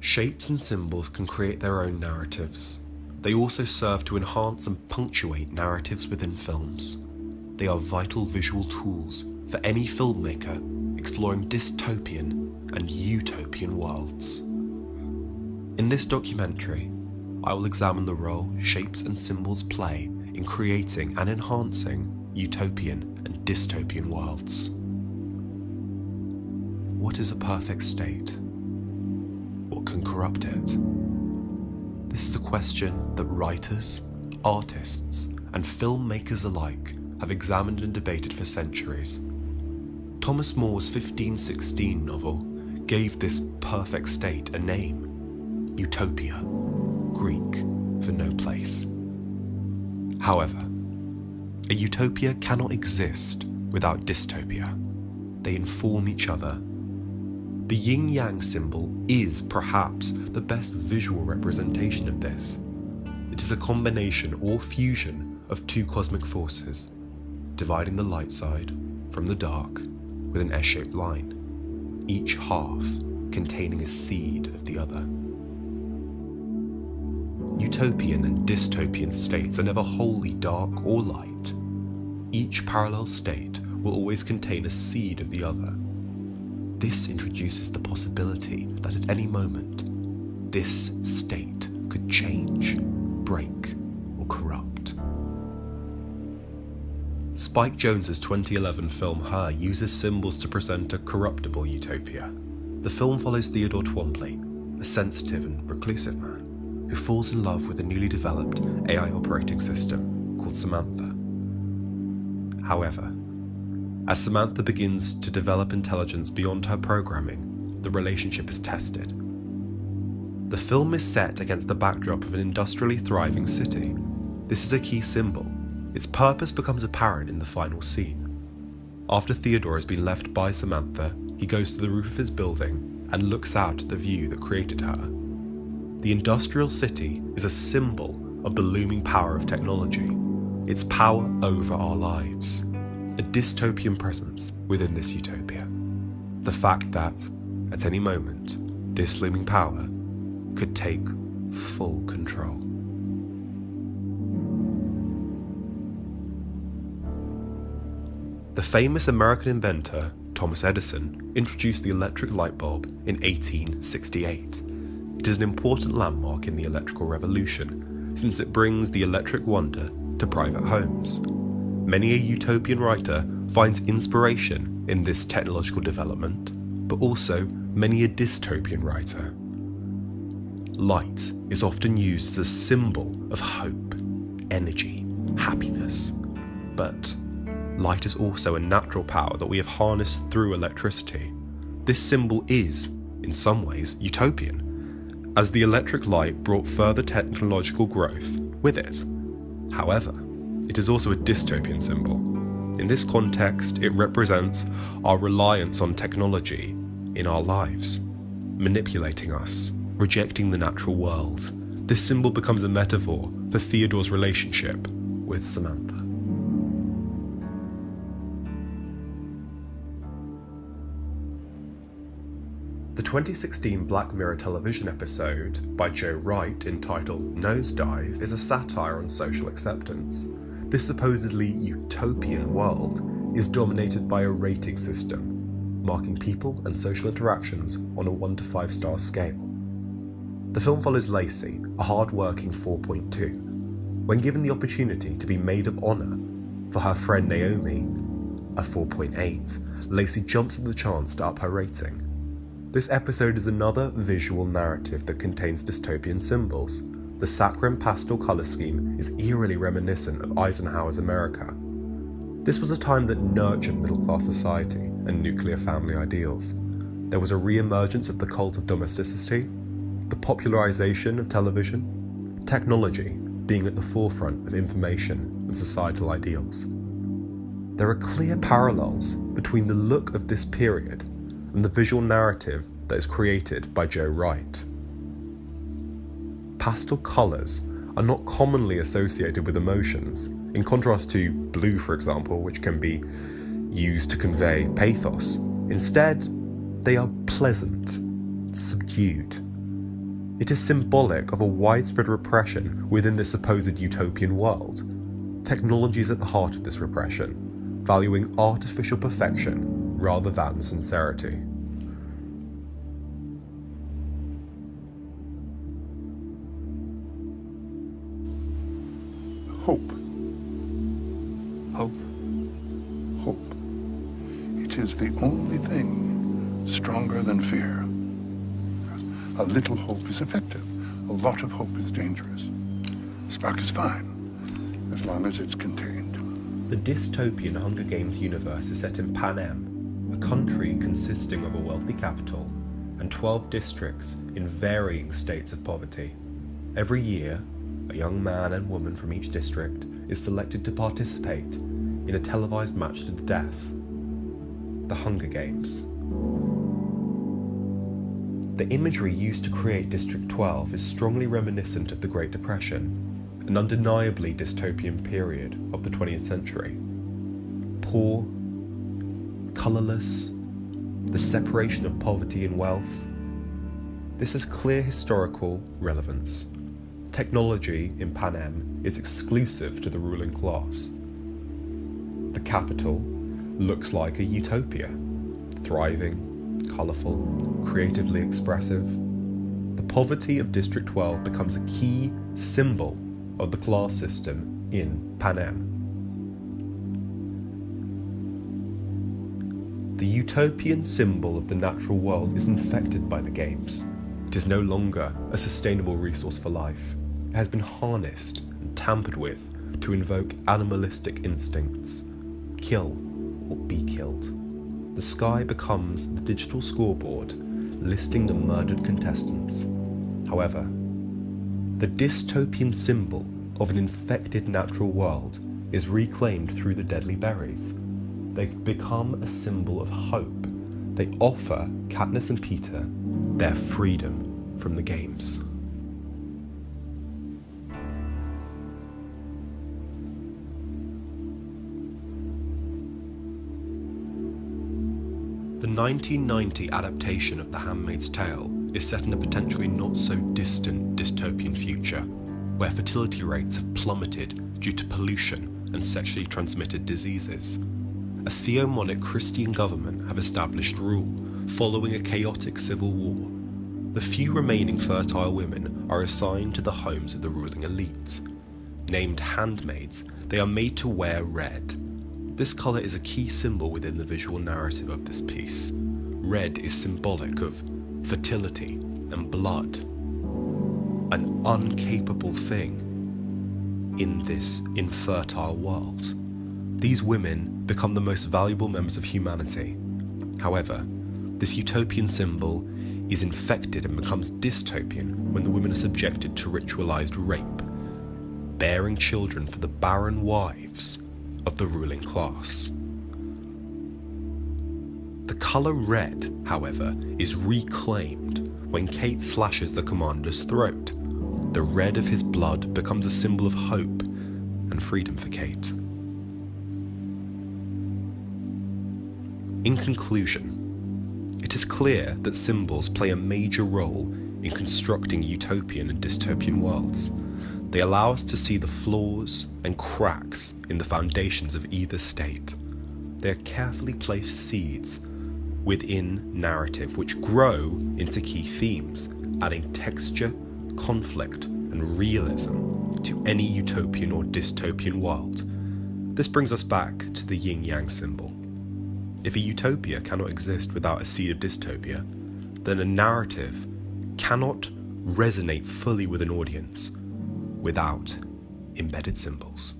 Shapes and symbols can create their own narratives. They also serve to enhance and punctuate narratives within films. They are vital visual tools for any filmmaker exploring dystopian and utopian worlds. In this documentary, I will examine the role shapes and symbols play in creating and enhancing utopian and dystopian worlds. What is a perfect state? What can corrupt it? This is a question that writers, artists, and filmmakers alike have examined and debated for centuries. Thomas More's 1516 novel gave this perfect state a name: Utopia, Greek for no place. However, a utopia cannot exist without dystopia. They inform each other. The yin-yang symbol is perhaps the best visual representation of this. It is a combination or fusion of two cosmic forces, dividing the light side from the dark with an S-shaped line, each half containing a seed of the other. Utopian and dystopian states are never wholly dark or light. Each parallel state will always contain a seed of the other. This introduces the possibility that at any moment, this state could change, break, or corrupt. Spike Jonze's 2011 film Her uses symbols to present a corruptible utopia. The film follows Theodore Twombly, a sensitive and reclusive man, who falls in love with a newly developed AI operating system called Samantha. However, as Samantha begins to develop intelligence beyond her programming, the relationship is tested. The film is set against the backdrop of an industrially thriving city. This is a key symbol. Its purpose becomes apparent in the final scene. After Theodore has been left by Samantha, he goes to the roof of his building and looks out at the view that created her. The industrial city is a symbol of the looming power of technology, its power over our lives. A dystopian presence within this utopia. The fact that, at any moment, this looming power could take full control. The famous American inventor, Thomas Edison, introduced the electric light bulb in 1868. It is an important landmark in the electrical revolution, since it brings the electric wonder to private homes. Many a utopian writer finds inspiration in this technological development, but also many a dystopian writer. Light is often used as a symbol of hope, energy, happiness. But light is also a natural power that we have harnessed through electricity. This symbol is, in some ways, utopian, as the electric light brought further technological growth with it. However, it is also a dystopian symbol. In this context, it represents our reliance on technology in our lives, manipulating us, rejecting the natural world. This symbol becomes a metaphor for Theodore's relationship with Samantha. The 2016 Black Mirror television episode by Joe Wright entitled Nosedive is a satire on social acceptance. This supposedly utopian world is dominated by a rating system, marking people and social interactions on a 1 to 5 star scale. The film follows Lacey, a hard-working 4.2. When given the opportunity to be maid of honour for her friend Naomi, a 4.8, Lacey jumps at the chance to up her rating. This episode is another visual narrative that contains dystopian symbols. The saccharine pastel colour scheme is eerily reminiscent of Eisenhower's America. This was a time that nurtured middle-class society and nuclear family ideals. There was a re-emergence of the cult of domesticity, the popularisation of television, technology being at the forefront of information and societal ideals. There are clear parallels between the look of this period and the visual narrative that is created by Joe Wright. Pastel colours are not commonly associated with emotions, in contrast to blue, for example, which can be used to convey pathos. Instead, they are pleasant, subdued. It is symbolic of a widespread repression within the supposed utopian world. Technology is at the heart of this repression, valuing artificial perfection rather than sincerity. Hope. Hope. Hope. It is the only thing stronger than fear. A little hope is effective. A lot of hope is dangerous. A spark is fine, as long as it's contained. The dystopian Hunger Games universe is set in Panem, a country consisting of a wealthy capital and 12 districts in varying states of poverty. Every year, a young man and woman from each district is selected to participate in a televised match to the death, the Hunger Games. The imagery used to create District 12 is strongly reminiscent of the Great Depression, an undeniably dystopian period of the 20th century. Poor, colourless, the separation of poverty and wealth. This has clear historical relevance. Technology in Panem is exclusive to the ruling class. The capital looks like a utopia, thriving, colourful, creatively expressive. The poverty of District 12 becomes a key symbol of the class system in Panem. The utopian symbol of the natural world is infected by the games. It is no longer a sustainable resource for life. It has been harnessed and tampered with to invoke animalistic instincts. Kill or be killed. The sky becomes the digital scoreboard listing the murdered contestants. However, the dystopian symbol of an infected natural world is reclaimed through the deadly berries. They become a symbol of hope. They offer Katniss and Peter their freedom from the games. The 1990 adaptation of The Handmaid's Tale is set in a potentially not so distant dystopian future, where fertility rates have plummeted due to pollution and sexually transmitted diseases. A theomonic Christian government have established rule, following a chaotic civil war. The few remaining fertile women are assigned to the homes of the ruling elite. Named handmaids, they are made to wear red. This colour is a key symbol within the visual narrative of this piece. Red is symbolic of fertility and blood, an uncapable thing in this infertile world. These women become the most valuable members of humanity. However, this utopian symbol is infected and becomes dystopian when the women are subjected to ritualized rape, bearing children for the barren wives of the ruling class. The colour red, however, is reclaimed when Kate slashes the commander's throat. The red of his blood becomes a symbol of hope and freedom for Kate. In conclusion, it is clear that symbols play a major role in constructing utopian and dystopian worlds. They allow us to see the flaws and cracks in the foundations of either state. They are carefully placed seeds within narrative which grow into key themes, adding texture, conflict, and realism to any utopian or dystopian world. This brings us back to the yin-yang symbol. If a utopia cannot exist without a seed of dystopia, then a narrative cannot resonate fully with an audience without embedded symbols.